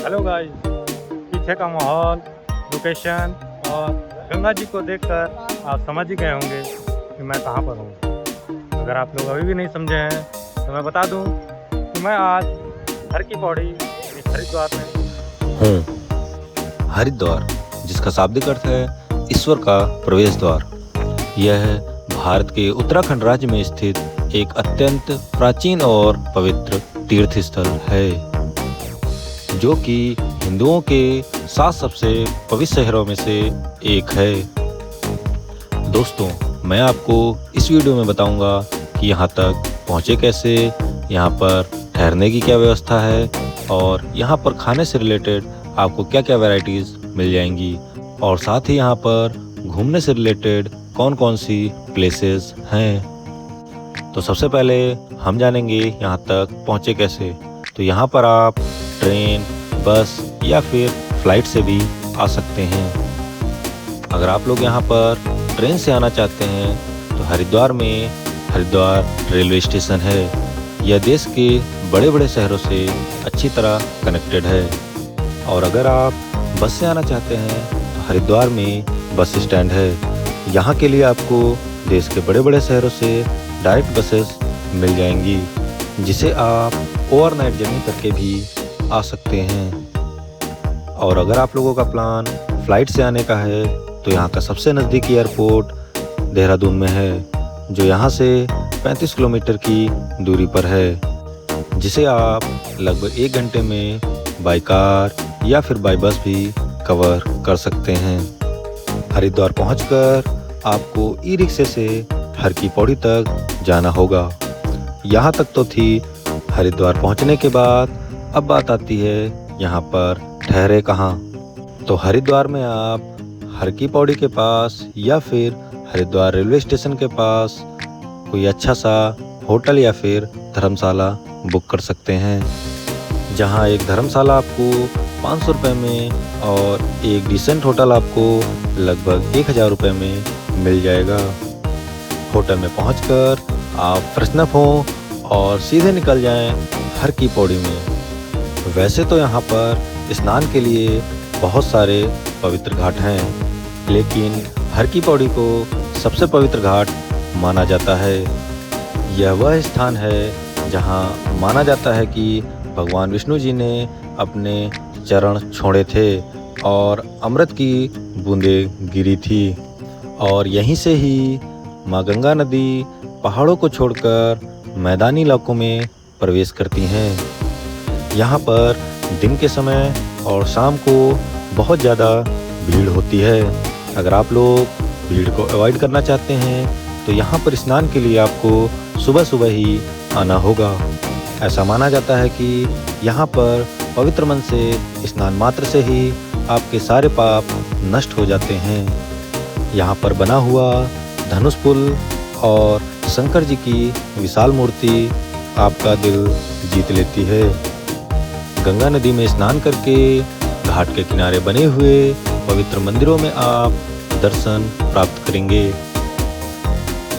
Hello guys, पीछे का माहौल, लोकेशन और गंगा जी को देखकर आप समझ ही गए होंगे कि मैं कहाँ पर हूँ। अगर आप लोग अभी भी नहीं समझे हैं तो मैं बता दूँ कि मैं आज हर की पौड़ी यानी हरिद्वार में हूँ। हरिद्वार, जिसका शाब्दिक अर्थ है ईश्वर का प्रवेश द्वार, यह भारत के उत्तराखंड राज्य में स्थित एक अत्यंत प्राचीन और पवित्र तीर्थ स्थल है, जो कि हिंदुओं के 7 सबसे पवित्र शहरों में से एक है। दोस्तों, मैं आपको इस वीडियो में बताऊंगा कि यहाँ तक पहुँचे कैसे, यहाँ पर ठहरने की क्या व्यवस्था है और यहाँ पर खाने से रिलेटेड आपको क्या क्या वैरायटीज़ मिल जाएंगी, और साथ ही यहाँ पर घूमने से रिलेटेड कौन कौन सी प्लेसेस हैं। तो सबसे पहले हम जानेंगे यहाँ तक पहुँचे कैसे। तो यहाँ पर आप ट्रेन, बस या फिर फ्लाइट से भी आ सकते हैं। अगर आप लोग यहाँ पर ट्रेन से आना चाहते हैं तो हरिद्वार में हरिद्वार रेलवे स्टेशन है। यह देश के बड़े बड़े शहरों से अच्छी तरह कनेक्टेड है। और अगर आप बस से आना चाहते हैं तो हरिद्वार में बस स्टैंड है। यहाँ के लिए आपको देश के बड़े बड़े शहरों से डायरेक्ट बसेस मिल जाएंगी, जिसे आप ओवरनाइट जर्नी करके भी आ सकते हैं। और अगर आप लोगों का प्लान फ़्लाइट से आने का है तो यहाँ का सबसे नज़दीकी एयरपोर्ट देहरादून में है, जो यहाँ से 35 किलोमीटर की दूरी पर है, जिसे आप लगभग 1 घंटे में बाई कार या फिर बाई बस भी कवर कर सकते हैं। हरिद्वार पहुंचकर आपको ई रिक्शे से हर की पौड़ी तक जाना होगा। यहाँ तक तो थी हरिद्वार पहुंचने के बाद। अब बात आती है यहाँ पर ठहरे कहाँ। तो हरिद्वार में आप हर की पौड़ी के पास या फिर हरिद्वार रेलवे स्टेशन के पास कोई अच्छा सा होटल या फिर धर्मशाला बुक कर सकते हैं, जहाँ एक धर्मशाला आपको 500 रुपये में और एक डिसेंट होटल आपको लगभग 1000 रुपये में मिल जाएगा। होटल में पहुंचकर आप फ्रेशन अप हों और सीधे निकल जाएं हर की पौड़ी में। वैसे तो यहाँ पर स्नान के लिए बहुत सारे पवित्र घाट हैं, लेकिन हर की पौड़ी को सबसे पवित्र घाट माना जाता है। यह वह स्थान है जहाँ माना जाता है कि भगवान विष्णु जी ने अपने चरण छोड़े थे और अमृत की बूंदें गिरी थी, और यहीं से ही माँ गंगा नदी पहाड़ों को छोड़कर मैदानी इलाकों में प्रवेश करती हैं। यहाँ पर दिन के समय और शाम को बहुत ज़्यादा भीड़ होती है। अगर आप लोग भीड़ को अवॉइड करना चाहते हैं तो यहाँ पर स्नान के लिए आपको सुबह सुबह ही आना होगा। ऐसा माना जाता है कि यहाँ पर पवित्र मन से स्नान मात्र से ही आपके सारे पाप नष्ट हो जाते हैं। यहाँ पर बना हुआ धनुष पुल और शंकर जी की विशाल मूर्ति आपका दिल जीत लेती है। गंगा नदी में स्नान करके घाट के किनारे बने हुए पवित्र मंदिरों में आप दर्शन प्राप्त करेंगे।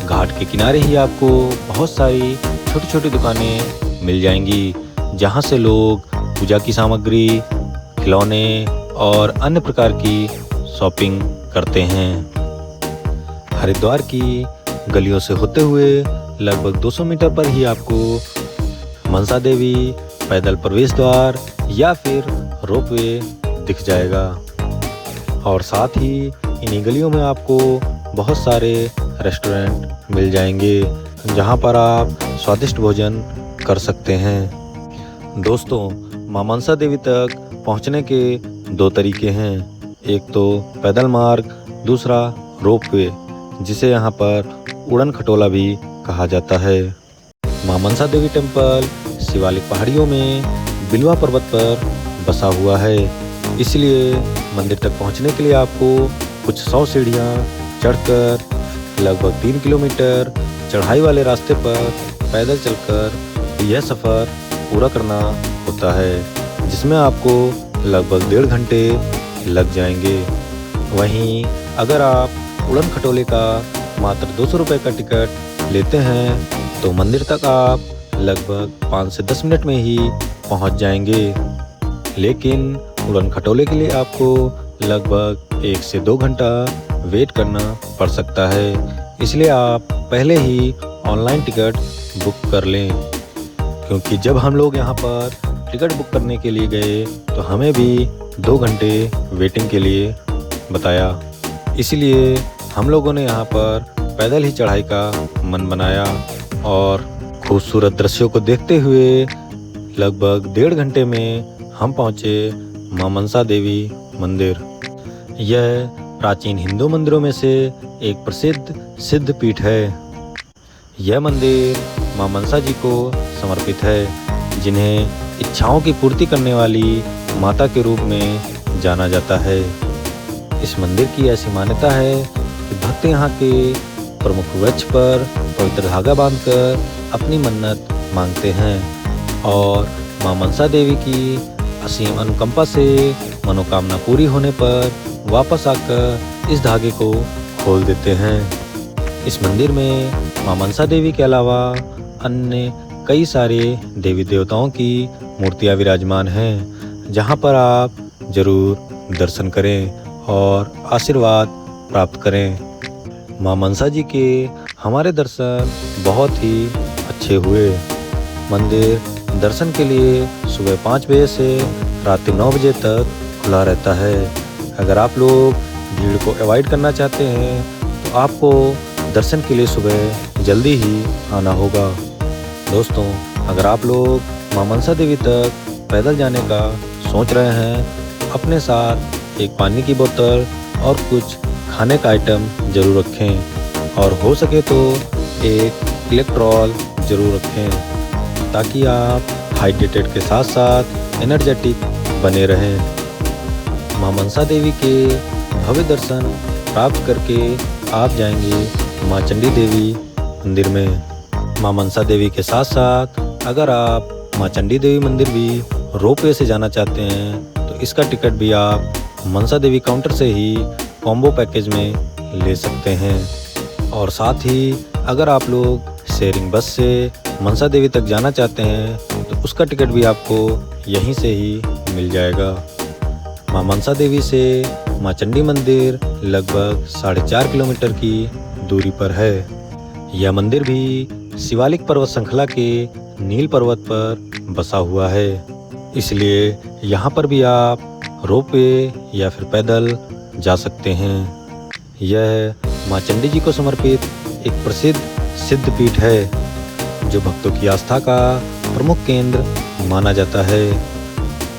घाट के किनारे ही आपको बहुत सारी छोटी छोटी दुकानें मिल जाएंगी, जहां से लोग पूजा की सामग्री, खिलौने और अन्य प्रकार की शॉपिंग करते हैं। हरिद्वार की गलियों से होते हुए लगभग 200 मीटर पर ही आपको मनसा देवी पैदल प्रवेश द्वार या फिर रोपवे दिख जाएगा। और साथ ही इन्हीं गलियों में आपको बहुत सारे रेस्टोरेंट मिल जाएंगे, जहां पर आप स्वादिष्ट भोजन कर सकते हैं। दोस्तों, मां मनसा देवी तक पहुंचने के 2 तरीके हैं। एक तो पैदल मार्ग, दूसरा रोपवे, जिसे यहाँ पर उड़न खटोला भी कहा जाता है। मां मनसा देवी टेम्पल शिवालिक पहाड़ियों में बिलवा पर्वत पर बसा हुआ है, इसलिए मंदिर तक पहुंचने के लिए आपको कुछ 100 सीढ़ियाँ चढ़कर लगभग 3 किलोमीटर चढ़ाई वाले रास्ते पर पैदल चलकर यह सफ़र पूरा करना होता है, जिसमें आपको लगभग 1.5 घंटे लग जाएंगे। वहीं अगर आप उड़न खटोले का मात्र 200 रुपये का टिकट लेते हैं तो मंदिर तक आप लगभग 5 से 10 मिनट में ही पहुंच जाएंगे। लेकिन उड़न खटोले के लिए आपको लगभग 1 से 2 घंटा वेट करना पड़ सकता है। इसलिए आप पहले ही ऑनलाइन टिकट बुक कर लें, क्योंकि जब हम लोग यहाँ पर टिकट बुक करने के लिए गए तो हमें भी 2 घंटे वेटिंग के लिए बताया। इसलिए हम लोगों ने यहाँ पर पैदल ही चढ़ाई का मन बनाया और खूबसूरत दृश्यों को देखते हुए लगभग 1.5 घंटे में हम पहुँचे मां मनसा देवी मंदिर। यह प्राचीन हिंदू मंदिरों में से एक प्रसिद्ध सिद्ध पीठ है। यह मंदिर मां मनसा जी को समर्पित है, जिन्हें इच्छाओं की पूर्ति करने वाली माता के रूप में जाना जाता है। इस मंदिर की ऐसी मान्यता है कि भक्त यहाँ के प्रमुख वृक्ष पर पवित्र धागा बांधकर अपनी मन्नत मांगते हैं और मां मनसा देवी की असीम अनुकंपा से मनोकामना पूरी होने पर वापस आकर इस धागे को खोल देते हैं। इस मंदिर में मां मनसा देवी के अलावा अन्य कई सारे देवी देवताओं की मूर्तियां विराजमान हैं, जहां पर आप जरूर दर्शन करें और आशीर्वाद प्राप्त करें। मां मनसा जी के हमारे दर्शन बहुत ही अच्छे हुए। मंदिर दर्शन के लिए सुबह 5 बजे से रात 9 बजे तक खुला रहता है। अगर आप लोग भीड़ को अवॉइड करना चाहते हैं तो आपको दर्शन के लिए सुबह जल्दी ही आना होगा। दोस्तों, अगर आप लोग मां मनसा देवी तक पैदल जाने का सोच रहे हैं, अपने साथ एक पानी की बोतल और कुछ खाने का आइटम जरूर रखें और हो सके तो एक इलेक्ट्रॉल जरूर रखें, ताकि आप हाइड्रेटेड के साथ साथ एनर्जेटिक बने रहें। मां मनसा देवी के भव्य दर्शन प्राप्त करके आप जाएंगे मां चंडी देवी मंदिर में। मां मनसा देवी के साथ साथ अगर आप मां चंडी देवी मंदिर भी रोपवे से जाना चाहते हैं तो इसका टिकट भी आप मनसा देवी काउंटर से ही कॉम्बो पैकेज में ले सकते हैं। और साथ ही अगर आप लोग शेयरिंग बस से मनसा देवी तक जाना चाहते हैं तो उसका टिकट भी आपको यहीं से ही मिल जाएगा। मां मनसा देवी से मां चंडी मंदिर लगभग 4.5 किलोमीटर की दूरी पर है। यह मंदिर भी शिवालिक पर्वत श्रृंखला के नील पर्वत पर बसा हुआ है, इसलिए यहाँ पर भी आप रोपवे या फिर पैदल जा सकते हैं। यह मां चंडी जी को समर्पित एक प्रसिद्ध सिद्ध पीठ है, जो भक्तों की आस्था का प्रमुख केंद्र माना जाता है।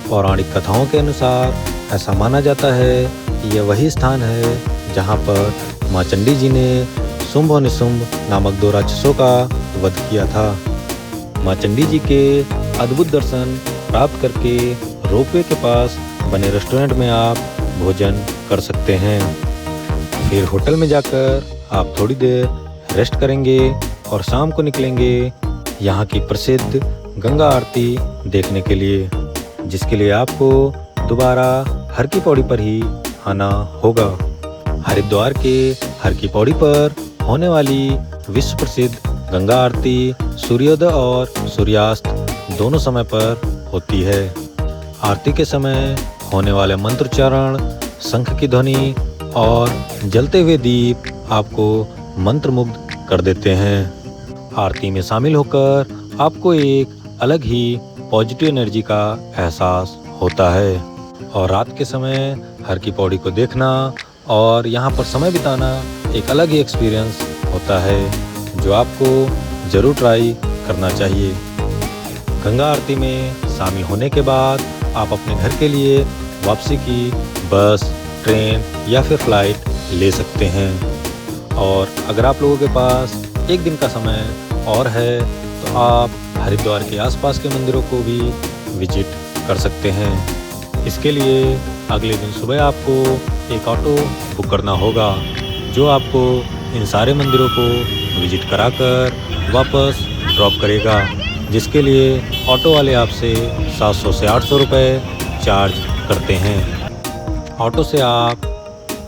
पौराणिक कथाओं के अनुसार ऐसा माना जाता है कि यह वही स्थान है जहाँ पर मां चंडी जी ने शुंभ और निशुंभ नामक 2 राक्षसों का वध किया था। मां चंडी जी के अद्भुत दर्शन प्राप्त करके रोपवे के पास बने रेस्टोरेंट में आप भोजन कर सकते हैं। फिर होटल में जाकर आप थोड़ी देर रेस्ट करेंगे और शाम को निकलेंगे यहाँ की प्रसिद्ध गंगा आरती देखने के लिए, जिसके लिए आपको दोबारा हर की पौड़ी पर ही आना होगा। हरिद्वार के हर की पौड़ी पर होने वाली विश्व प्रसिद्ध गंगा आरती सूर्योदय और सूर्यास्त दोनों समय पर होती है। आरती के समय होने वाले मंत्रोच्चारण, शंख की ध्वनि और जलते हुए दीप आपको मंत्रमुग्ध कर देते हैं। आरती में शामिल होकर आपको एक अलग ही पॉजिटिव एनर्जी का एहसास होता है और रात के समय हर की पौड़ी को देखना और यहाँ पर समय बिताना एक अलग ही एक्सपीरियंस होता है, जो आपको ज़रूर ट्राई करना चाहिए। गंगा आरती में शामिल होने के बाद आप अपने घर के लिए वापसी की बस, ट्रेन या फिर फ्लाइट ले सकते हैं। और अगर आप लोगों के पास एक दिन का समय और है तो आप हरिद्वार के आसपास के मंदिरों को भी विजिट कर सकते हैं। इसके लिए अगले दिन सुबह आपको एक ऑटो बुक करना होगा, जो आपको इन सारे मंदिरों को विजिट कराकर वापस ड्रॉप करेगा, जिसके लिए ऑटो वाले आपसे 700 से 800 रुपये चार्ज करते हैं। ऑटो से आप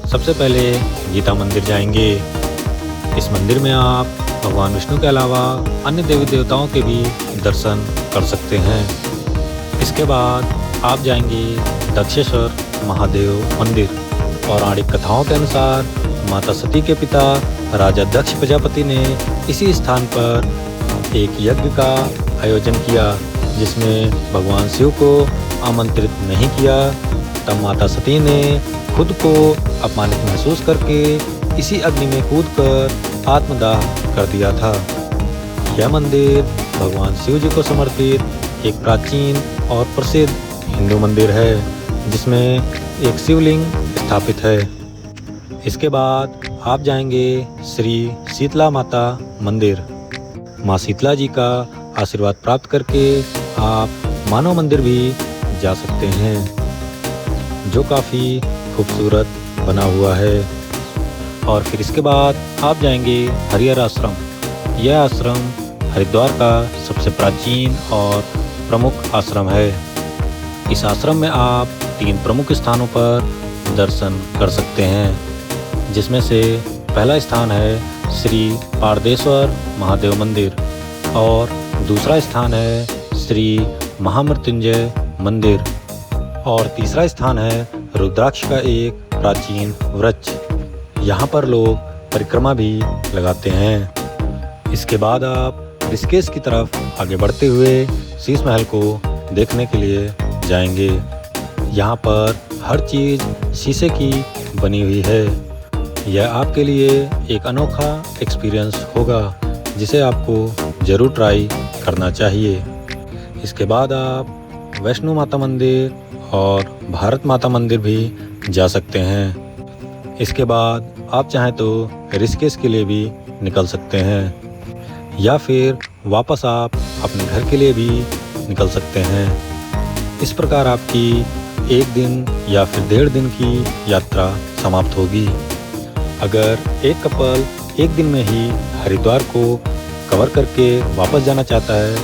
सबसे पहले गीता मंदिर जाएंगे। इस मंदिर में आप भगवान विष्णु के अलावा अन्य देवी देवताओं के भी दर्शन कर सकते हैं। इसके बाद आप जाएंगे दक्षेश्वर महादेव मंदिर। पौराणिक कथाओं के अनुसार माता सती के पिता राजा दक्ष प्रजापति ने इसी स्थान पर एक यज्ञ का आयोजन किया, जिसमें भगवान शिव को आमंत्रित नहीं किया। तब माता सती ने खुद को अपमानित महसूस करके इसी अग्नि में कूदकर आत्मदाह कर दिया था। यह मंदिर भगवान शिव जी को समर्पित एक प्राचीन और प्रसिद्ध हिंदू मंदिर है, जिसमें एक शिवलिंग स्थापित है। इसके बाद आप जाएंगे श्री शीतला माता मंदिर। माँ शीतला जी का आशीर्वाद प्राप्त करके आप मानव मंदिर भी जा सकते हैं, जो काफ़ी खूबसूरत बना हुआ है। और फिर इसके बाद आप जाएंगे हरिहर आश्रम। यह आश्रम हरिद्वार का सबसे प्राचीन और प्रमुख आश्रम है। इस आश्रम में आप 3 प्रमुख स्थानों पर दर्शन कर सकते हैं, जिसमें से पहला स्थान है श्री पारदेश्वर महादेव मंदिर और दूसरा स्थान है श्री महामृत्युंजय मंदिर और तीसरा स्थान है रुद्राक्ष का एक प्राचीन वृक्ष। यहाँ पर लोग परिक्रमा भी लगाते हैं। इसके बाद आप ऋषिकेश की तरफ आगे बढ़ते हुए शीश महल को देखने के लिए जाएंगे। यहाँ पर हर चीज़ शीशे की बनी हुई है। यह आपके लिए एक अनोखा एक्सपीरियंस होगा, जिसे आपको ज़रूर ट्राई करना चाहिए। इसके बाद आप वैष्णो माता मंदिर और भारत माता मंदिर भी जा सकते हैं। इसके बाद आप चाहें तो ऋषिकेश के लिए भी निकल सकते हैं, या फिर वापस आप अपने घर के लिए भी निकल सकते हैं। इस प्रकार आपकी 1 दिन या फिर 1.5 दिन की यात्रा समाप्त होगी। अगर एक कपल 1 दिन में ही हरिद्वार को कवर करके वापस जाना चाहता है,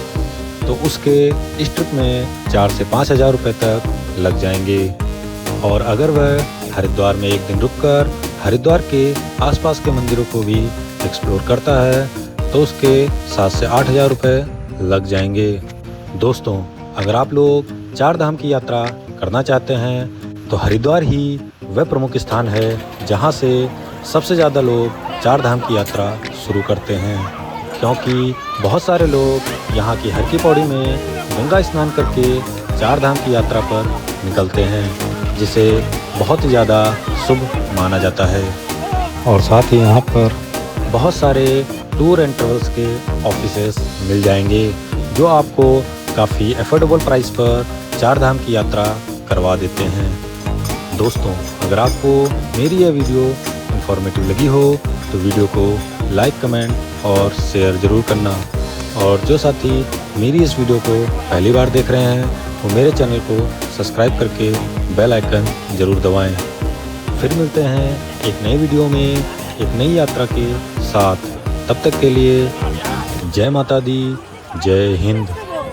तो उसके इस ट्रिप में 4 से 5 हज़ार रुपये तक लग जाएंगे। और अगर वह हरिद्वार में 1 दिन रुककर हरिद्वार के आसपास के मंदिरों को भी एक्सप्लोर करता है, तो उसके 7 से 8 हज़ार रुपये लग जाएंगे। दोस्तों, अगर आप लोग 4 धाम की यात्रा करना चाहते हैं, तो हरिद्वार ही वह प्रमुख स्थान है जहां से सबसे ज़्यादा लोग 4 धाम की यात्रा शुरू करते हैं, क्योंकि बहुत सारे लोग यहाँ की हर की पौड़ी में गंगा स्नान करके 4 धाम की यात्रा पर निकलते हैं, जिसे बहुत ज़्यादा शुभ माना जाता है। और साथ ही यहाँ पर बहुत सारे टूर एंड ट्रेवल्स के ऑफिसेस मिल जाएंगे, जो आपको काफ़ी अफोर्डेबल प्राइस पर 4 धाम की यात्रा करवा देते हैं। दोस्तों, अगर आपको मेरी यह वीडियो इन्फॉर्मेटिव लगी हो, तो वीडियो को लाइक, कमेंट और शेयर ज़रूर करना। और जो साथी मेरी इस वीडियो को पहली बार देख रहे हैं, वो मेरे चैनल को सब्सक्राइब करके बेल आइकन ज़रूर दबाएं। फिर मिलते हैं एक नई वीडियो में एक नई यात्रा के साथ। तब तक के लिए जय माता दी, जय हिंद।